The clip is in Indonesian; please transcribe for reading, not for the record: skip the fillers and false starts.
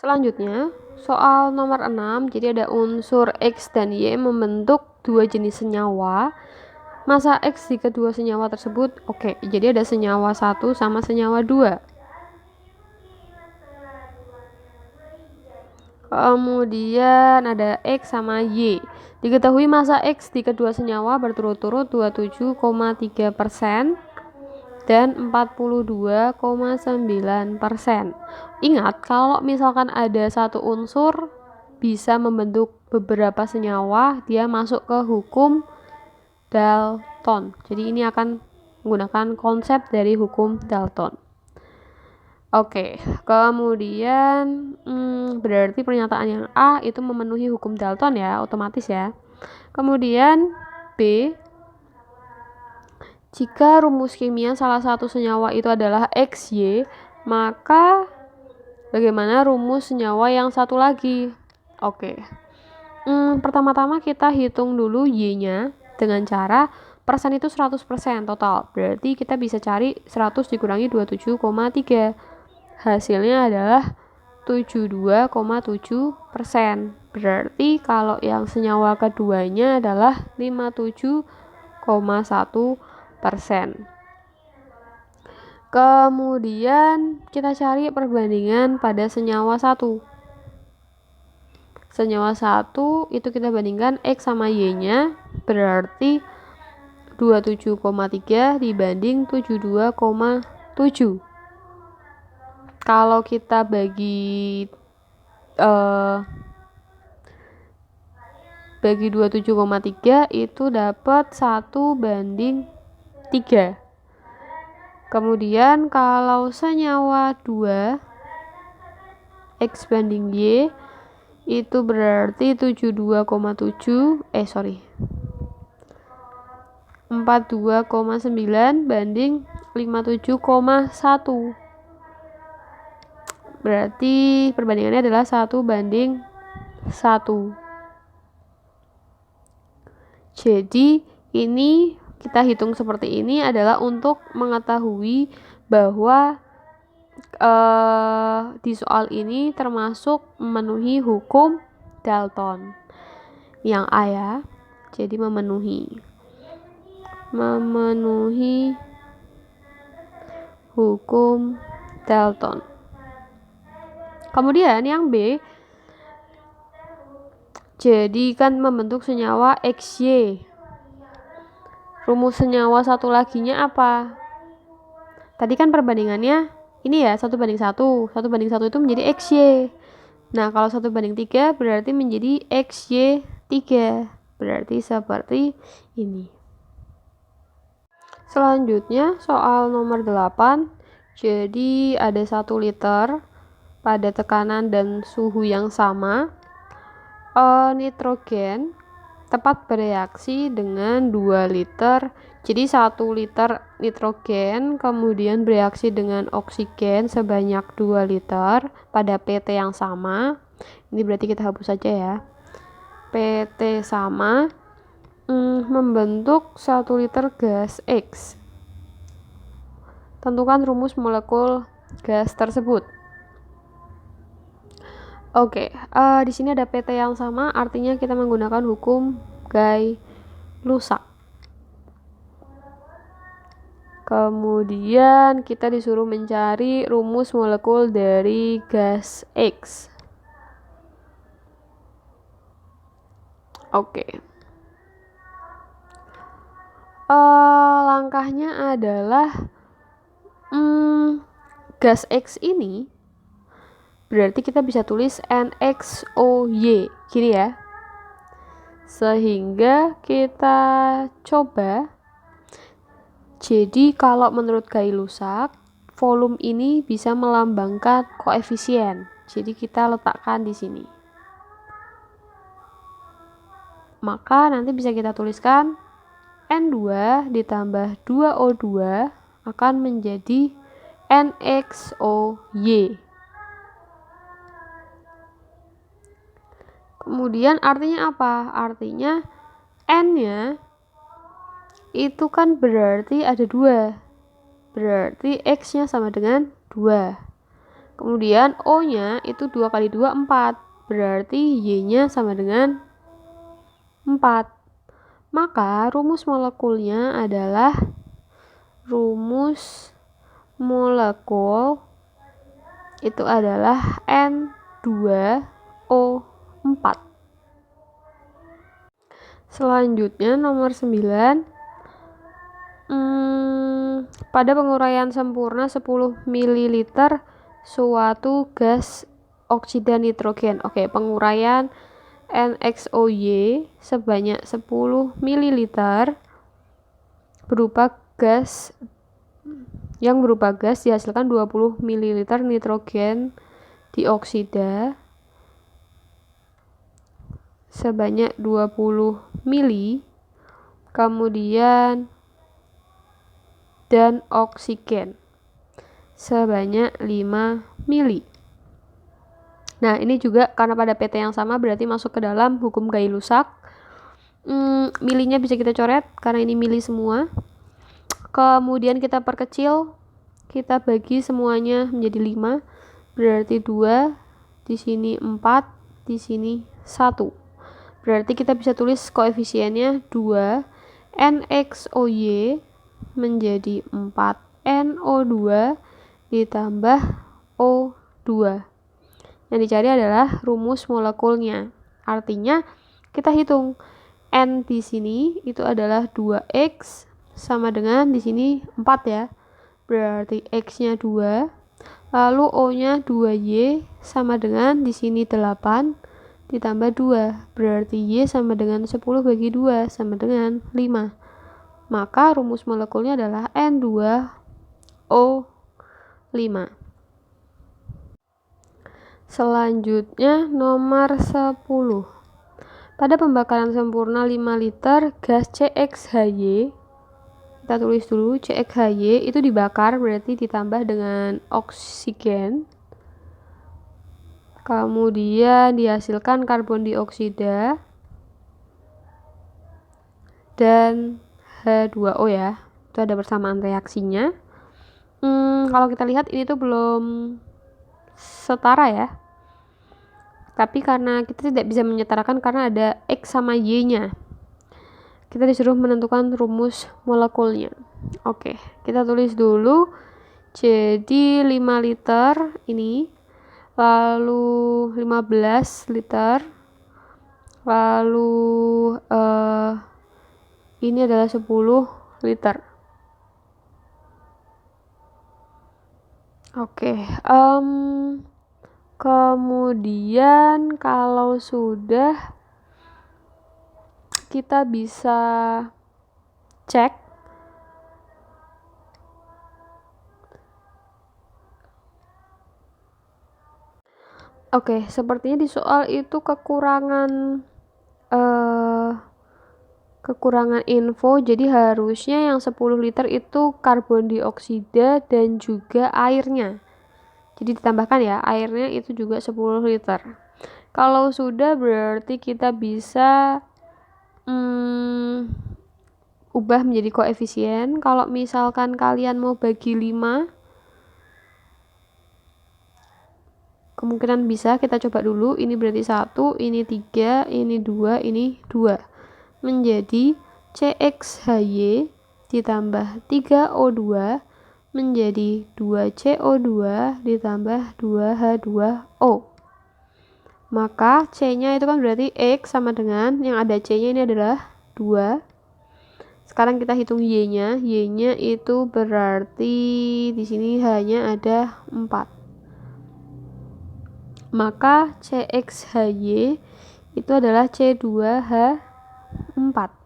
Selanjutnya, soal nomor 6, jadi ada unsur X dan Y membentuk dua jenis senyawa. Masa X di kedua senyawa tersebut, oke, jadi ada senyawa 1 sama senyawa 2. Kemudian ada X sama Y. Diketahui masa X di kedua senyawa berturut-turut 27,3% dan 42,9%. Ingat, kalau misalkan ada satu unsur bisa membentuk beberapa senyawa, dia masuk ke hukum Dalton. Jadi ini akan menggunakan konsep dari hukum Dalton. Oke, kemudian berarti pernyataan yang A itu memenuhi hukum Dalton ya, otomatis ya. Kemudian B, jika rumus kimia salah satu senyawa itu adalah XY, maka bagaimana rumus senyawa yang satu lagi? Oke. Pertama-tama kita hitung dulu Y-nya dengan cara persen itu 100% total. Berarti kita bisa cari 100 dikurangi 27,3. Hasilnya adalah 72,7%. Berarti kalau yang senyawa keduanya adalah 57,1%. Kemudian kita cari perbandingan pada senyawa 1. Senyawa 1 itu kita bandingkan X sama Y-nya, berarti 27,3 dibanding 72,7. Kalau kita bagi 27,3 itu dapat 1:3. Kemudian kalau senyawa 2 X banding Y itu berarti 42,9 banding 57,1. Berarti perbandingannya adalah 1:1. Jadi ini kita hitung seperti ini adalah untuk mengetahui bahwa di soal ini termasuk memenuhi hukum Dalton. Yang A ya, jadi memenuhi hukum Dalton. Kemudian yang B, jadi kan membentuk senyawa XY. Rumus senyawa satu laginya apa? Tadi kan perbandingannya ini ya, 1:1. 1:1 itu menjadi XY. Nah, kalau 1:3 berarti menjadi XY3. Berarti seperti ini. Selanjutnya soal nomor 8. Jadi ada 1 liter pada tekanan dan suhu yang sama. Nitrogen tepat bereaksi dengan 2 liter. Jadi 1 liter nitrogen kemudian bereaksi dengan oksigen sebanyak 2 liter pada PT yang sama. Ini berarti kita hapus saja ya. PT sama membentuk 1 liter gas X. Tentukan rumus molekul gas tersebut. Oke, di sini ada PT yang sama, artinya kita menggunakan hukum Gay-Lussac. Kemudian kita disuruh mencari rumus molekul dari gas X. Oke. Langkahnya adalah gas X ini berarti kita bisa tulis NXOY, gini ya. Sehingga kita coba. Jadi kalau menurut Gay-Lussac, volume ini bisa melambangkan koefisien. Jadi kita letakkan di sini. Maka nanti bisa kita tuliskan N2 ditambah 2O2 akan menjadi NXOY. Kemudian artinya apa? Artinya N-nya itu kan berarti ada 2. Berarti X-nya sama dengan 2. Kemudian O-nya itu 2 kali 2, 4. Berarti Y-nya sama dengan 4. Maka rumus molekulnya adalah rumus molekul itu adalah N2O4. Selanjutnya nomor 9. Pada penguraian sempurna 10 ml suatu gas oksida nitrogen. Oke, penguraian NXOY sebanyak 10 ml berupa gas dihasilkan 20 ml nitrogen dioksida sebanyak 20 ml, kemudian dan oksigen sebanyak 5 ml. Nah, ini juga karena pada PT yang sama berarti masuk ke dalam hukum Gay-Lussac. Milinya bisa kita coret karena ini mili semua. Kemudian kita perkecil, kita bagi semuanya menjadi 5. Berarti 2, di sini 4, di sini 1. Berarti kita bisa tulis koefisiennya 2 NXOY menjadi 4 NO2 ditambah O2. Yang dicari adalah rumus molekulnya. Artinya kita hitung N di sini itu adalah 2X sama dengan di sini 4 ya. Berarti X-nya 2. Lalu O-nya 2Y sama dengan di sini 8 ditambah 2. Berarti Y sama dengan 10 bagi 2 sama dengan 5. Maka rumus molekulnya adalah N2O5. Selanjutnya nomor 10. Pada pembakaran sempurna 5 liter gas CXHY, kita tulis dulu CXHY itu dibakar berarti ditambah dengan oksigen. Kemudian dihasilkan karbon dioksida dan H2O ya. Itu ada bersamaan reaksinya. Kalau kita lihat ini tuh belum setara ya. Tapi karena kita tidak bisa menyetarakan karena ada X sama Y-nya. Kita disuruh menentukan rumus molekulnya. Oke, kita tulis dulu. Jadi 5 liter ini, lalu 15 liter, lalu ini adalah 10 liter. Oke, kemudian kalau sudah kita bisa cek sepertinya di soal itu kekurangan info, jadi harusnya yang 10 liter itu karbon dioksida dan juga airnya. Jadi ditambahkan ya, airnya itu juga 10 liter. Kalau sudah berarti kita bisa ubah menjadi koefisien. Kalau misalkan kalian mau bagi 5, kemungkinan bisa, kita coba dulu. Ini berarti 1, ini 3, ini 2, ini 2. Menjadi CXHY ditambah 3O2 menjadi 2CO2 ditambah 2H2O. Maka C-nya itu kan berarti X sama dengan yang ada C-nya ini adalah 2. Sekarang kita hitung Y-nya. Y-nya itu berarti di sini hanya ada 4. Maka CXHY itu adalah C2H4.